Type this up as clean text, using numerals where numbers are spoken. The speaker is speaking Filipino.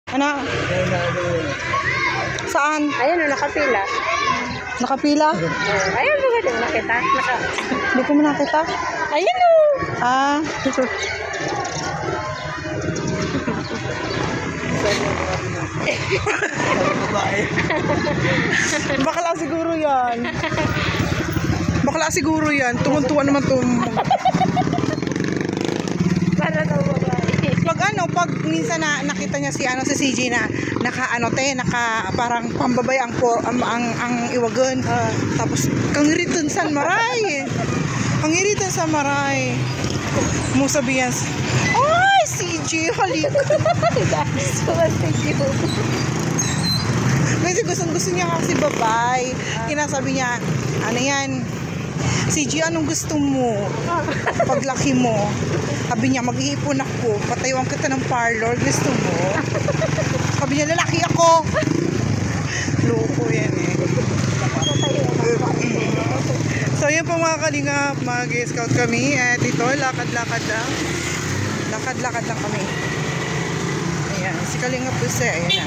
Ano? Saan? Ayun, nakapila. Nakapila? Ayun, ba nakita? Hindi ko mo nakita. Ayun o. Ah. Bakla siguro yan. Bakla siguro yan. Tungon-tuwa naman to. Para daw babae. Pag minsan na nakita niya si CJ na naka parang pambabay ang iwagan. Tapos kangiritan sa maray. Kangiritan sa maray. Mo sabihan, ay CJ halik. So, thank you. Kasi gusto niya kasi babay. Kinasabi niya, ano yan? CJ, anong gusto mo? Paglaki mo. Sabi niya, mag-iipon ako. Patayuan kita ng parlor. Gusto mo? Sabi niya, lalaki ako. Loko yan eh. So yun po mga kalingap, mag-scout kami. At ito, lakad-lakad lang. Lakad-lakad lang kami. Ayan, si Kalingap po siya. Ayan na.